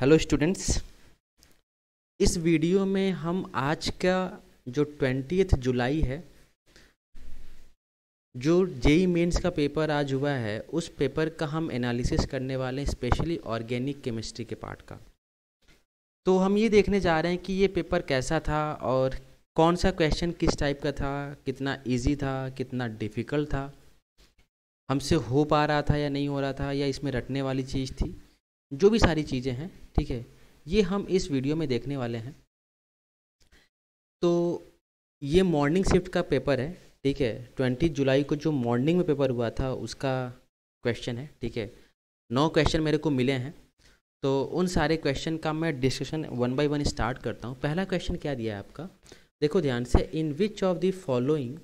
Hello students, इस video में हम आज का जो 20 जुलाई है, जो जेई मेंस का पेपर आज हुआ है, उस पेपर का हम एनालिसिस करने वाले हैं, स्पेशली ऑर्गेनिक केमिस्ट्री के पार्ट का। तो हम ये देखने जा रहे हैं कि ये पेपर कैसा था और कौन सा क्वेश्चन किस टाइप का था, कितना इजी था, कितना डिफ़िकल्ट था, हमसे हो पा रहा था या नहीं हो रहा था, या इसमें रटने वाली चीज़ थी। जो भी सारी चीज़ें हैं, ठीक है, ये हम इस वीडियो में देखने वाले हैं। तो ये मॉर्निंग शिफ्ट का पेपर है, ठीक है। 20 जुलाई को जो मॉर्निंग में पेपर हुआ था उसका क्वेश्चन है, ठीक है। 9 क्वेश्चन मेरे को मिले हैं, तो उन सारे क्वेश्चन का मैं discussion one by one start करता हूँ। पहला क्वेश्चन क्या दिया है आपका, देखो ध्यान से, in which of the following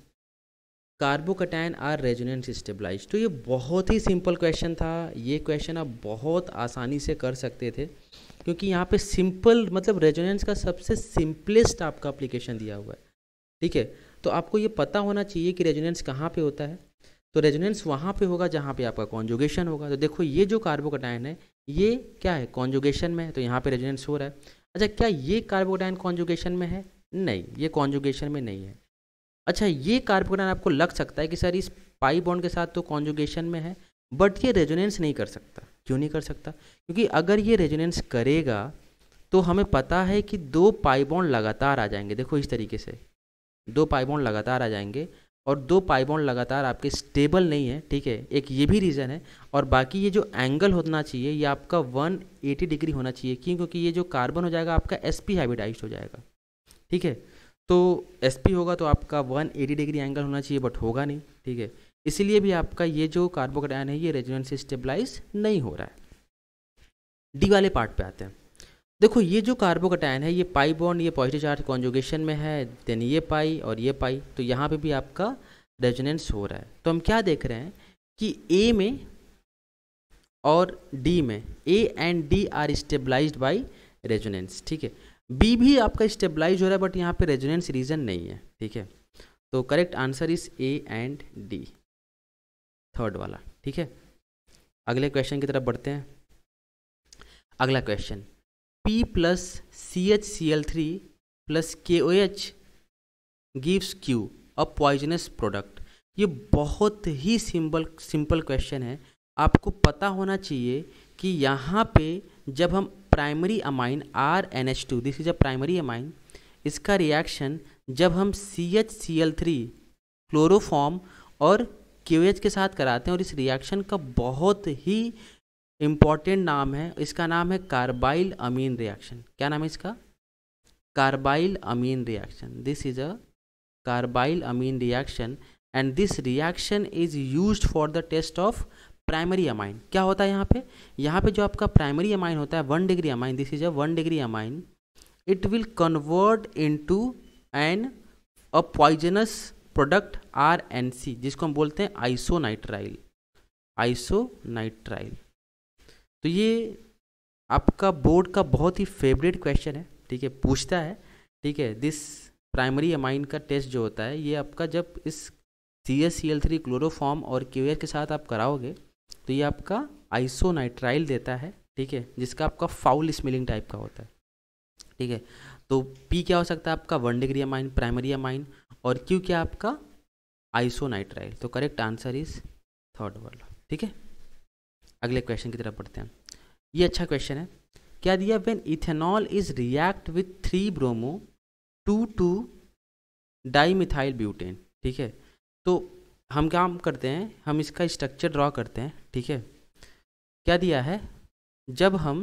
carbocation are resonance stabilize. तो ये बहुत ही सिंपल क्वेश्चन था। ये क्वेश्चन आप बहुत आसानी से कर सकते थे, क्योंकि यहाँ पे सिंपल मतलब रेजोनेंस का सबसे सिंपलेस्ट आपका एप्लीकेशन दिया हुआ है, ठीक है। तो आपको ये पता होना चाहिए कि रेजोनेंस कहाँ पे होता है। तो रेजोनेंस वहाँ पे होगा जहाँ पे आपका कॉन्जुगेशन होगा। तो देखो ये जो कार्बोकैटायन है ये क्या है, कॉन्जुगेशन में है, तो यहाँ पे रेजोनेंस हो रहा है। अच्छा, क्या ये कार्बोकैटायन कॉन्जुगेशन में है? नहीं, ये कॉन्जुगेशन में नहीं है। अच्छा, ये कार्बोकैटायन आपको लग सकता है कि सर इस पाई बॉन्ड के साथ तो कॉन्जुगेशन में है, बट ये रेजोनेंस नहीं कर सकता। क्यों नहीं कर सकता? क्योंकि अगर ये रेजोनेंस करेगा तो हमें पता है कि 2 पाई बॉन्ड लगातार आ जाएंगे। देखो इस तरीके से 2 पाई बॉन्ड लगातार आ जाएंगे, और 2 पाई बॉन्ड लगातार आपके स्टेबल नहीं है, ठीक है। एक ये भी रीज़न है, और बाकी ये जो एंगल होना चाहिए ये आपका 180 डिग्री होना चाहिए। क्यों? क्योंकि ये जो कार्बन हो जाएगा आपका sp हाइब्रिडाइज्ड हो जाएगा, ठीक है। तो sp होगा तो आपका 180 डिग्री एंगल होना चाहिए, बट होगा नहीं, ठीक है। इसीलिए भी आपका ये जो कार्बोकैटायन है ये रेजोनेंस से स्टेबलाइज नहीं हो रहा है। डी वाले पार्ट पे आते हैं। देखो ये जो कार्बोकैटायन है ये पाई बॉन्ड, ये पॉजिटिव चार्ज कॉन्जुगेशन में है, देन ये पाई और ये पाई, तो यहाँ पे भी आपका रेजोनेंस हो रहा है। तो हम क्या देख रहे हैं कि ए में और डी में, A and D are stabilized by resonance, ठीक है। बी भी आपका स्टेबलाइज हो रहा है, बट यहाँ पे रेजोनेंस रीजन नहीं है, ठीक है। तो correct answer is a and D, third वाला, ठीक है। अगले क्वेश्चन की तरफ बढ़ते हैं। अगला question, P plus CHCl3 plus KOH gives Q अ पॉइजनस प्रोडक्ट। ये बहुत ही सिंपल क्वेश्चन है। आपको पता होना चाहिए कि यहाँ पे जब हम primary amine RNH2, this is a primary amine, इसका रिएक्शन जब हम CHCl3 क्लोरोफॉर्म और KOH के साथ कराते हैं, और इस रिएक्शन का बहुत ही इम्पॉर्टेंट नाम है, इसका नाम है कार्बाइल अमीन रिएक्शन। क्या नाम है इसका? Carbylamine reaction. This is a carbylamine reaction, and this reaction is used for the test of primary amine. क्या होता है यहाँ पे? यहाँ पे जो आपका प्राइमरी अमाइन होता है 1 degree amine, this is a 1 degree amine, it will convert into an a poisonous product RNC, जिसको हम बोलते हैं आइसोनाइट्राइल। आइसोनाइट्राइल। तो ये आपका बोर्ड का बहुत ही फेवरेट क्वेश्चन है, ठीक है, पूछता है, ठीक है। दिस प्राइमरी अमाइन का टेस्ट जो होता है ये आपका जब इस CHCl3 क्लोरोफॉर्म और KOH के साथ आप कराओगे तो ये आपका आइसोनाइट्राइल देता है, ठीक है, जिसका आपका फाउल स्मेलिंग टाइप का होता है, ठीक है। तो P क्या हो सकता है आपका? 1 डिग्री अमाइन, प्राइमरी अमाइन, और Q क्या आपका? आइसोनाइट्राइल। तो करेक्ट आंसर इज थर्ड वाला, ठीक है। अगले क्वेश्चन की तरफ बढ़ते हैं। ये अच्छा क्वेश्चन है। क्या दिया? When ethanol is react with 3 bromo 2,2 dimethyl butane, ठीक है। तो हम काम करते हैं, हम इसका स्ट्रक्चर ड्रॉ करते हैं, ठीक है। क्या दिया है, जब हम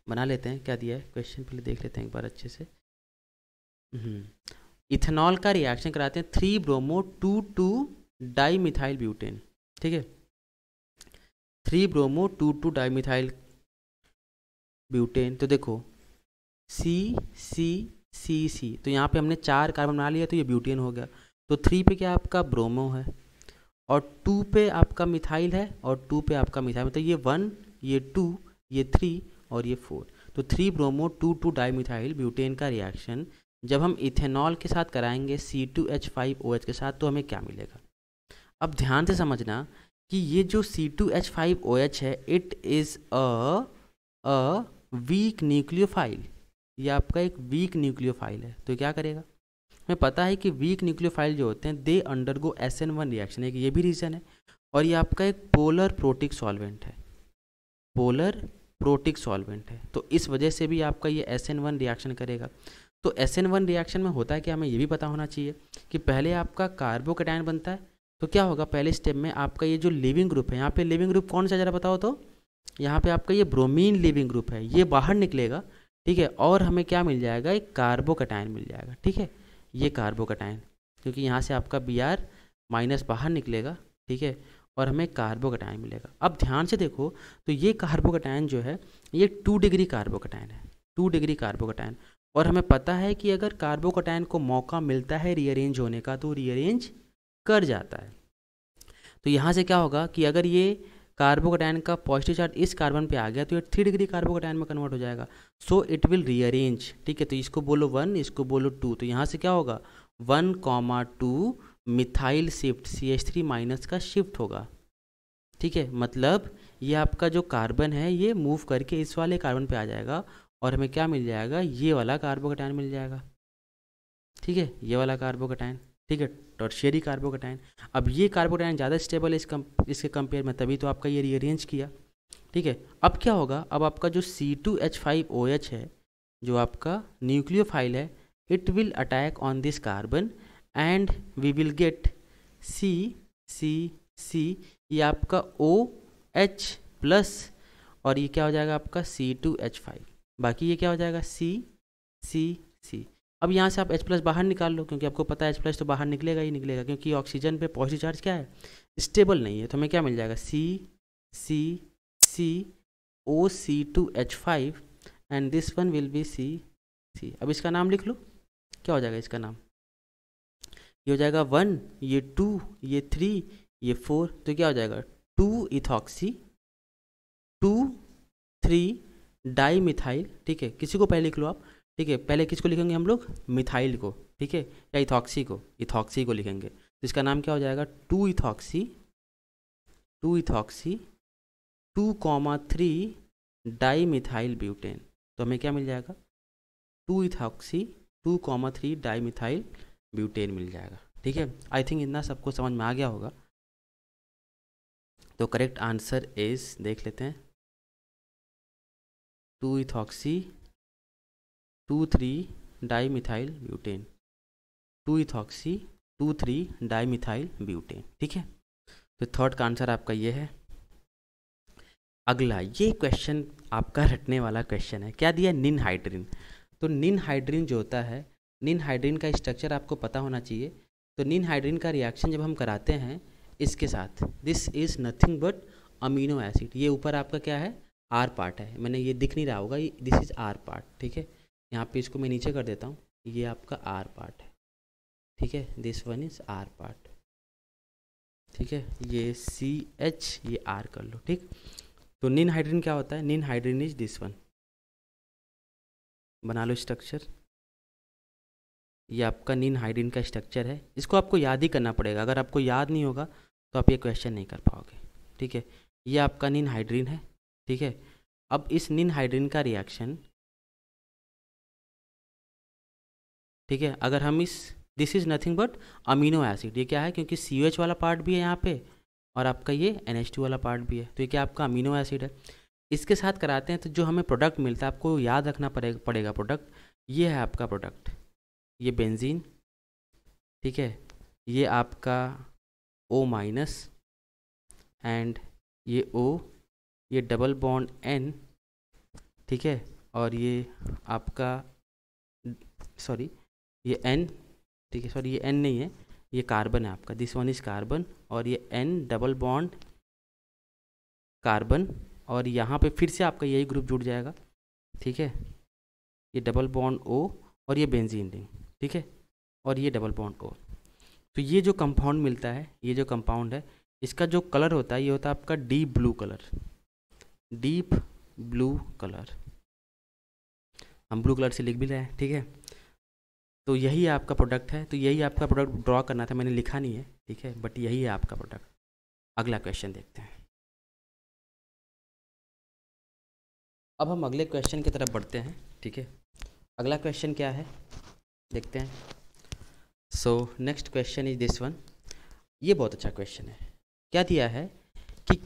बना लेते हैं, क्या दिया है क्वेश्चन पहले देख लेते हैं एक बार अच्छे से। इथेनॉल का रिएक्शन कराते हैं 3 ब्रोमो 2,2 डाईमिथाइल ब्यूटेन, ठीक है। 3 ब्रोमो 2,2 डाईमिथाइल ब्यूटेन। तो देखो सी सी सी सी, तो यहाँ पे हमने 4 कार्बन बना लिया, तो ये ब्यूटेन हो गया। तो 3 पे क्या आपका ब्रोमो है, और 2 पे आपका मिथाइल है, और 2 पे आपका मिथाइल, मतलब ये 1, ये 2, ये 3 और ये 4। तो 3 ब्रोमो 2,2 डाईमिथाइल ब्यूटेन का रिएक्शन जब हम इथेनॉल के साथ कराएंगे C2H5OH के साथ, तो हमें क्या मिलेगा? अब ध्यान से समझना कि ये जो C2H5OH है, it is a a weak nucleophile, ये आपका एक वीक न्यूक्लियोफाइल है, तो क्या करेगा, हमें पता है कि वीक न्यूक्लियोफाइल जो होते हैं दे अंडरगो SN1 रिएक्शन, एक ये भी रीज़न है। और ये आपका एक पोलर प्रोटिक सॉल्वेंट है, पोलर प्रोटिक सॉल्वेंट है, तो इस वजह से भी आपका ये SN1 रिएक्शन करेगा। तो SN1 रिएक्शन में होता है कि हमें ये भी पता होना चाहिए कि पहले आपका कार्बोकैटायन बनता है, तो क्या होगा पहले स्टेप में आपका ये जो लिविंग ग्रुप है, यहाँ पे लिविंग ग्रुप कौन सा ज़रा बताओ तो, यहाँ पे आपका ये ब्रोमीन लिविंग ग्रुप है, ये बाहर निकलेगा, ठीक है, और हमें क्या मिल जाएगा, एक कार्बोकैटायन मिल जाएगा, ठीक है, ये कार्बोकैटायन, क्योंकि यहाँ से आपका Br- बाहर निकलेगा, ठीक है, और हमें कार्बोकैटायन मिलेगा। अब ध्यान से देखो, तो ये कार्बोकैटायन जो है ये 2 डिग्री कार्बोकैटायन है, 2 डिग्री कार्बोकैटायन, और हमें पता है कि अगर कार्बोकैटायन को मौका मिलता है रीअरेंज होने का तो रीअरेंज कर जाता है। तो यहाँ से क्या होगा कि अगर ये कार्बोकैटायन का पॉजिटिव चार्ज इस कार्बन पे आ गया तो ये 3 डिग्री कार्बोकैटायन में कन्वर्ट हो जाएगा, सो इट विल रीअरेंज, ठीक है, तो इसको बोलो 1, इसको बोलो 2, तो यहाँ से क्या होगा 1,2 मिथाइल शिफ्ट CH3- का शिफ्ट होगा, ठीक है, मतलब ये आपका जो कार्बन है ये मूव करके इस वाले कार्बन पे आ जाएगा और हमें क्या मिल जाएगा, ये वाला कार्बोकैटायन मिल जाएगा, ठीक है, ये वाला कार्बोकैटायन, ठीक है, टर्शियरी कार्बोकैटायन। अब ये कार्बोकैटायन ज़्यादा स्टेबल है इसके कंपेयर में, तभी तो आपका ये रीअरेंज किया, ठीक है। अब क्या होगा, अब आपका जो C2H5OH है, जो आपका न्यूक्लियोफाइल है, it will attack on this carbon and we will get C ये आपका OH प्लस, और ये क्या हो जाएगा आपका C2H5, बाकी ये क्या हो जाएगा C। अब यहाँ से आप H+ बाहर निकाल लो, क्योंकि आपको पता है H+ तो बाहर निकलेगा ही निकलेगा, क्योंकि ऑक्सीजन पे पॉजिटिव चार्ज क्या है, स्टेबल नहीं है, तो हमें क्या मिल जाएगा COC2H5 and this one will be C। अब इसका नाम लिख लो, क्या हो जाएगा इसका नाम, ये हो जाएगा 1, ये 2, ये 3, ये 4, तो क्या हो जाएगा 2 इथॉक्सी 2 3 डाई मिथाइल, ठीक है, किसी को पहले लिख लो आप, ठीक है, पहले किसको लिखेंगे हम लोग, मिथाइल को, ठीक है, या इथॉक्सी को लिखेंगे, तो इसका नाम क्या हो जाएगा 2 इथॉक्सी 2,3 डाई मिथाइल ब्यूटेन, तो हमें क्या मिल जाएगा 2 इथॉक्सी 2,3 डाई मिथाइल ब्यूटेन मिल जाएगा, ठीक है। आई थिंक इतना सबको समझ में आ गया होगा। तो करेक्ट आंसर इज, देख लेते हैं, 2 ethoxy 2,3 di methyl butane, 2 ethoxy 2,3 di methyl butane, ठीक है। तो थर्ड का आंसर आपका ये है। अगला ये क्वेश्चन आपका रटने वाला क्वेश्चन है, क्या दिया, निनहाइड्रिन। तो निनहाइड्रिन जो होता है, निनहाइड्रिन का स्ट्रक्चर आपको पता होना चाहिए। तो निनहाइड्रिन का रिएक्शन जब हम कराते हैं इसके साथ, this is nothing but amino acid, ये ऊपर आपका क्या है, आर पार्ट है, मैंने ये दिख नहीं रहा होगा, ये दिस इज़ आर पार्ट, ठीक है, यहाँ पे इसको मैं नीचे कर देता हूँ, ये आपका आर पार्ट है, ठीक है, this one is R part, ठीक है, ये CH ये आर कर लो, ठीक। तो निनहाइड्रिन क्या होता है, निनहाइड्रिन इज दिस वन, बना लो स्ट्रक्चर, ये आपका निनहाइड्रिन का स्ट्रक्चर है, इसको आपको याद ही करना पड़ेगा, अगर आपको याद नहीं होगा तो आप ये क्वेश्चन नहीं कर पाओगे, ठीक है। ये आपका निनहाइड्रिन है, ठीक है। अब इस निनहाइड्रिन का रिएक्शन, ठीक है, अगर हम this is nothing but amino acid, ये क्या है, क्योंकि COH वाला पार्ट भी है यहाँ पे और आपका ये NH2 वाला पार्ट भी है, तो ये क्या आपका अमीनो एसिड है। इसके साथ कराते हैं तो जो हमें प्रोडक्ट मिलता है, आपको याद रखना पड़ेगा प्रोडक्ट, ये है आपका प्रोडक्ट, ये बेंजीन, ठीक है, ये आपका O- एंड ये O, ये डबल बॉन्ड N, ठीक है, और ये आपका सॉरी ये N, ठीक है, सॉरी ये N नहीं है, ये कार्बन है आपका, दिस वन इज कार्बन, और ये N डबल बॉन्ड कार्बन, और यहाँ पे फिर से आपका यही ग्रुप जुड़ जाएगा, ठीक है, ये डबल बॉन्ड O और ये बेंजीन रिंग, ठीक है, और ये डबल बॉन्ड O। तो ये जो कंपाउंड मिलता है, ये जो कंपाउंड है, इसका जो कलर होता है ये होता है आपका deep blue colour, deep blue colour, हम ब्लू कलर से लिख भी रहे हैं, ठीक है। तो यही आपका प्रोडक्ट है, तो यही आपका प्रोडक्ट ड्रॉ करना था, मैंने लिखा नहीं है, ठीक है, बट यही है आपका प्रोडक्ट। अगला क्वेश्चन देखते हैं। अब हम अगले क्वेश्चन की तरफ बढ़ते हैं, ठीक है। अगला क्वेश्चन क्या है देखते हैं। So next question is this one. ये बहुत अच्छा क्वेश्चन है। क्या दिया है कि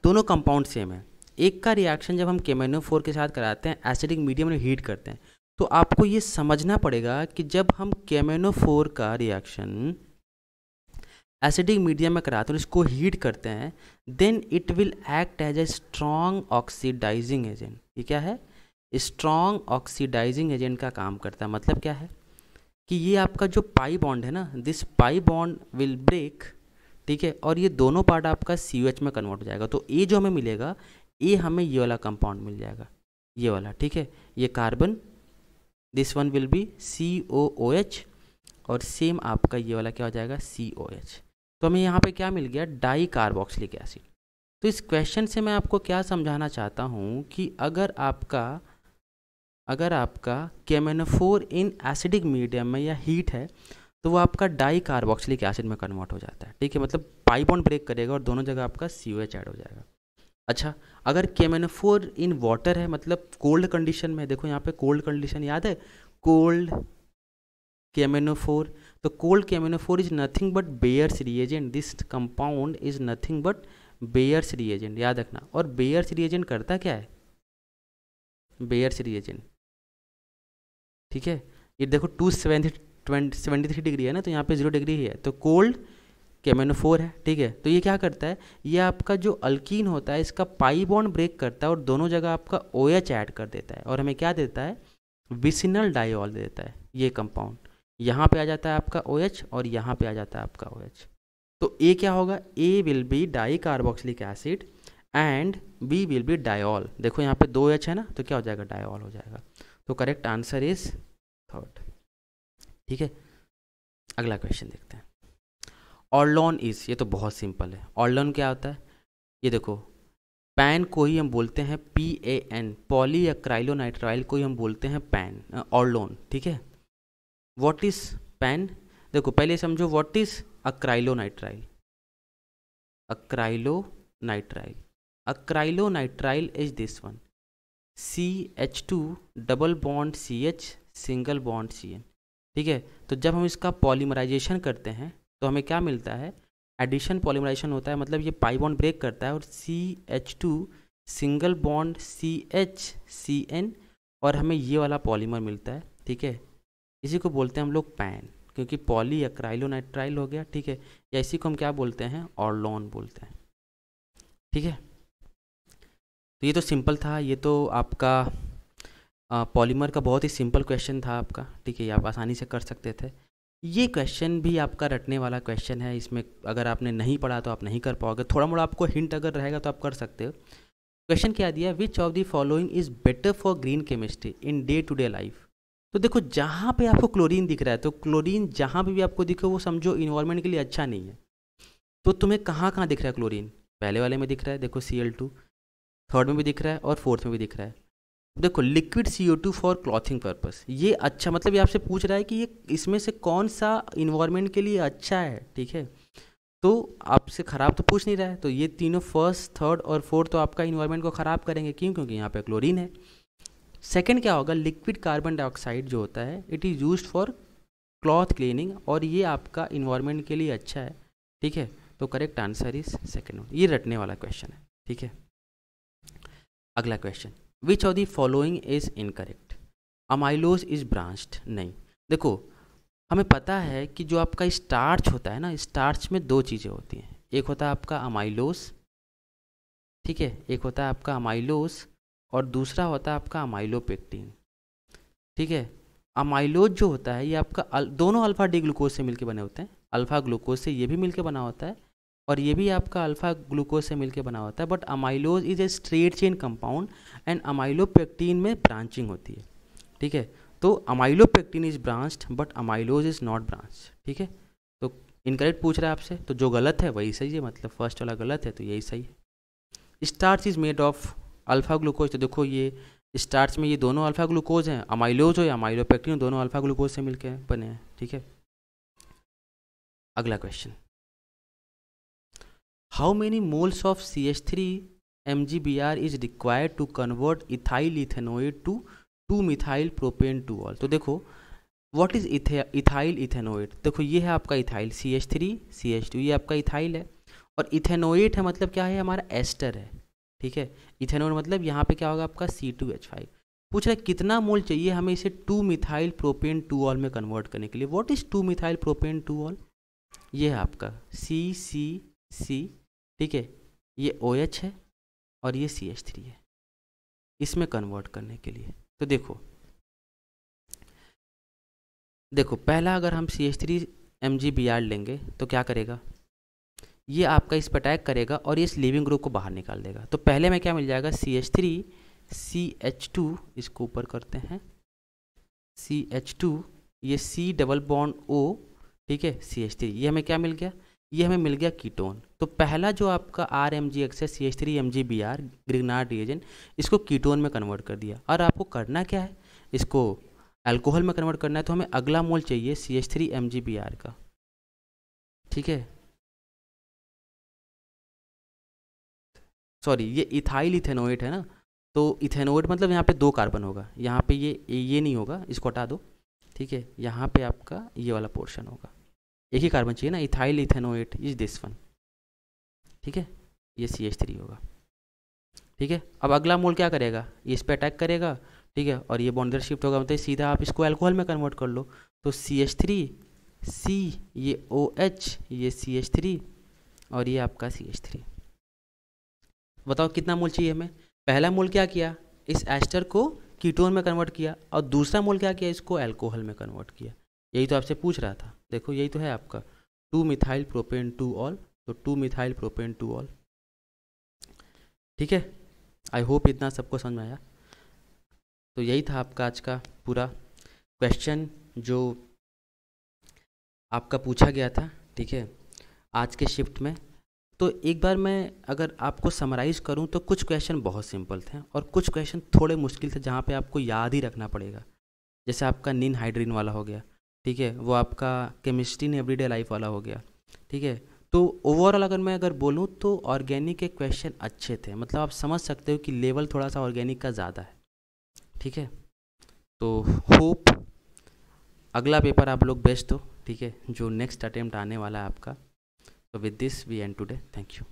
दोनों कंपाउंड सेम है, एक का रिएक्शन जब हम KMnO4 के साथ कराते हैं एसिडिक मीडियम में हीट करते हैं, तो आपको ये समझना पड़ेगा कि जब हम KMnO4 का रिएक्शन एसिडिक मीडियम में कराते हैं और इसको हीट करते हैं, then it will act as a strong oxidizing agent. ये क्या है? स्ट्रॉन्ग ऑक्सीडाइजिंग एजेंट का काम करता है। मतलब क्या है कि ये आपका जो पाई बॉन्ड है ना, this pi bond will break, ठीक है, और ये दोनों पार्ट आपका COH में कन्वर्ट हो जाएगा। तो ये जो हमें मिलेगा, ये हमें ये वाला कंपाउंड मिल जाएगा, ये वाला, ठीक है। ये carbon, this one will be COOH, और सेम आपका ये वाला क्या हो जाएगा? COH। तो हमें यहाँ पे क्या मिल गया? Di carboxylic acid. तो इस क्वेश्चन से मैं आपको क्या समझाना चाहता हूँ कि अगर आपका KMnO4 इन एसिडिक मीडियम में या हीट है, तो वो आपका डाई कार्बोक्सिलिक एसिड में कन्वर्ट हो जाता है, ठीक है। मतलब पाई बॉन्ड ब्रेक करेगा और दोनों जगह आपका COH ऐड हो जाएगा। अच्छा, अगर KMnO4 इन वाटर है, मतलब कोल्ड कंडीशन में, देखो यहाँ पे कोल्ड कंडीशन याद है, कोल्ड KMnO4, तो cold KMnO4 is nothing but bears reagent. This compound is nothing but bears reagent, याद रखना। और बेयर्स रिएजेंट करता क्या है? बेयर्स रिएजेंट, ठीक है। ये देखो 273 डिग्री है ना, तो यहाँ पे 0 डिग्री ही है, तो कोल्ड KMnO4 है, ठीक है। तो ये क्या करता है? ये आपका जो अल्कीन होता है, इसका पाई बॉन्ड ब्रेक करता है और दोनों जगह आपका OH ऐड कर देता है, और हमें क्या देता है? विसिनल डाइऑल देता है। ये कंपाउंड यहाँ पे आ जाता है आपका OH, और यहाँ पे आ जाता है आपका OH। तो A क्या होगा? A will be di carboxylic acid and B will be diol. देखो यहाँ पे 2 H है ना, तो क्या हो जाएगा? डाइऑल हो जाएगा। तो करेक्ट आंसर इज थर्ड, ठीक है। अगला क्वेश्चन देखते हैं। ऑर्लोन इज, ये तो बहुत सिंपल है। ऑर्लोन क्या होता है? ये देखो, पैन को ही हम बोलते हैं PAN, पॉलीअक्राइलोनाइट्राइल को ही हम बोलते हैं पैन, ऑर्लोन, ठीक है। What is PAN? देखो पहले समझो what is acrylonitrile. Acrylonitrile is this one, CH2 double bond CH single bond CN, ठीक है। तो जब हम इसका पॉलीमराइजेशन करते हैं तो हमें क्या मिलता है? एडिशन पॉलीमराइजेशन होता है, मतलब ये पाई बॉन्ड ब्रेक करता है और CH2 single bond CH CN, और हमें ये वाला पॉलीमर मिलता है, ठीक है। इसी को बोलते हैं हम लोग पैन, क्योंकि पॉलीअक्राइलोनाइट्राइल हो गया, ठीक है। या इसी को हम क्या बोलते हैं? ऑर्लोन बोलते हैं, ठीक है। तो ये तो सिंपल था, ये तो आपका पॉलीमर का बहुत ही सिंपल क्वेश्चन था आपका, ठीक है। ये आप आसानी से कर सकते थे। ये क्वेश्चन भी आपका रटने वाला क्वेश्चन है, इसमें अगर आपने नहीं पढ़ा तो आप नहीं कर पाओगे। थोड़ा मोड़ा आपको हिंट अगर रहेगा तो आप कर सकते हो। क्वेश्चन क्या दिया? Which of the following is better for green chemistry in day to day life. तो देखो जहाँ पे आपको क्लोरीन दिख रहा है, तो क्लोरीन जहाँ पे भी आपको दिखे वो समझो इन्वायरमेंट के लिए अच्छा नहीं है। तो तुम्हें कहाँ कहाँ दिख रहा है क्लोरीन? पहले वाले में दिख रहा है, देखो Cl2, थर्ड में भी दिख रहा है और फोर्थ में भी दिख रहा है। देखो liquid CO2 for clothing purpose, ये अच्छा, मतलब ये आपसे पूछ रहा है कि ये इसमें से कौन सा इन्वायरमेंट के लिए अच्छा है, ठीक है। तो आपसे ख़राब तो पूछ नहीं रहा है, तो ये तीनों फर्स्ट, थर्ड और फोर्थ तो आपका इन्वायरमेंट को ख़राब करेंगे, क्यों? क्योंकि यहाँ पे क्लोरीन है। सेकंड क्या होगा? लिक्विड कार्बन डाइऑक्साइड जो होता है, it is used for cloth cleaning, और ये आपका इन्वायरमेंट के लिए अच्छा है, ठीक है। तो correct answer is second one. ये रटने वाला क्वेश्चन है, ठीक है। अगला question, which of the following is incorrect? Amylose is branched, नहीं। देखो हमें पता है कि जो आपका स्टार्च होता है ना, स्टार्च में 2 चीज़ें होती हैं, एक होता है आपका अमाइलोज, ठीक है, एक होता है आपका अमाइलोज और दूसरा होता है आपका अमाइलोपेक्टिन, ठीक है। अमाइलोज जो होता है ये आपका दोनों अल्फा डी ग्लूकोज से मिलके बने होते हैं। अल्फा ग्लूकोज से ये भी मिलके बना होता है और ये भी आपका अल्फा ग्लूकोज से मिलके बना होता है, but amylose is a straight chain compound and amylopectin में ब्रांचिंग होती है, ठीक है। तो amylopectin is branched but amylose is not branch, ठीक है। तो इनकरेक्ट पूछ रहा है आपसे, तो जो गलत है वही सही है, मतलब फर्स्ट वाला गलत है तो यही सही है। Starch is made of alpha glucose, तो देखो ये स्टार्च में ये दोनों अल्फा ग्लूकोज हैं, अमाइलोज हो या अमाइलोपेक्टिन, दोनों अल्फा ग्लूकोज से मिलके बने हैं, ठीक है। अगला question, how many moles of CH3 MgBr is required to convert ethyl ethanoate to 2-मिथाइल प्रोपेन 2ऑल। तो देखो व्हाट इज इथाइल इथेनोएट, देखो ये है आपका इथाइल CH3CH2, ये आपका इथाइल है, और इथेनोएट है मतलब क्या है, हमारा एस्टर है, ठीक है। इथेनोएट मतलब यहाँ पे क्या होगा आपका C2H5। पूछ रहा है कितना मोल चाहिए हमें इसे 2-मिथाइल प्रोपेन 2ऑल में कन्वर्ट करने के लिए। व्हाट इज 2-मिथाइल प्रोपेन 2ऑल, ये है आपका CCC, ठीक है, ये OH है और ये CH3 है, इसमें कन्वर्ट करने के लिए। तो देखो पहला अगर हम CH3 MgBr लेंगे तो क्या करेगा, ये आपका इस पर अटैक करेगा और ये इस लीविंग ग्रुप को बाहर निकाल देगा। तो पहले में क्या मिल जाएगा, CH3 CH2, इसको ऊपर करते हैं, CH2, ये C डबल बॉन्ड O, ठीक है, CH3, ये हमें क्या मिल गया, ये हमें मिल गया कीटोन। तो पहला जो आपका RMgX है CH3 MgBr ग्रिग्नार्ड रिएजेंट, इसको कीटोन में कन्वर्ट कर दिया। और आपको करना क्या है, इसको अल्कोहल में कन्वर्ट करना है। तो हमें अगला मोल चाहिए CH3 MgBr का, ठीक है, सॉरी ये इथाइल इथेनोएट है ना, तो इथेनोएट मतलब यहाँ पे 2 कार्बन होगा, यहाँ पे ये नहीं होगा, इसको हटा दो, ठीक है। यहाँ पे आपका ये वाला पोर्शन होगा, एक ही कार्बन चाहिए ना, ethyl ethanoate is this one, ठीक है, ये CH3 होगा, ठीक है। अब अगला मोल क्या करेगा, ये इस पर अटैक करेगा, ठीक है, और ये बॉन्ड इधर शिफ्ट होगा, मतलब सीधा आप इसको अल्कोहल में कन्वर्ट कर लो। तो CH3 C, ये OH, ये CH3 और ये आपका CH3। बताओ कितना मोल चाहिए हमें। पहला मोल क्या किया, इस एस्टर को कीटोन में कन्वर्ट किया, और दूसरा मोल क्या किया, इसको अल्कोहल में कन्वर्ट किया। यही तो आपसे पूछ रहा था, देखो यही तो है आपका 2-मिथाइल प्रोपेन 2ऑल। तो 2-मिथाइल प्रोपेन 2ऑल, ठीक है। आई होप इतना सबको समझ में आया। तो यही था आपका आज का पूरा क्वेश्चन जो आपका पूछा गया था, ठीक है, आज के शिफ्ट में। तो एक बार मैं अगर आपको समराइज़ करूं तो कुछ क्वेश्चन बहुत सिंपल थे और कुछ क्वेश्चन थोड़े मुश्किल थे, जहां पे आपको याद ही रखना पड़ेगा। जैसे आपका निन हाइड्रीन वाला हो गया, ठीक है, वो आपका केमिस्ट्री इन एवरीडे लाइफ वाला हो गया, ठीक है। तो ओवरऑल अगर बोलूँ तो ऑर्गेनिक के क्वेश्चन अच्छे थे, मतलब आप समझ सकते हो कि लेवल थोड़ा सा ऑर्गेनिक का ज़्यादा है, ठीक है। तो होप अगला पेपर आप लोग बेस्ट हो, ठीक है, जो नेक्स्ट अटेम्प्ट आने वाला है आपका। So with this we end today. Thank you.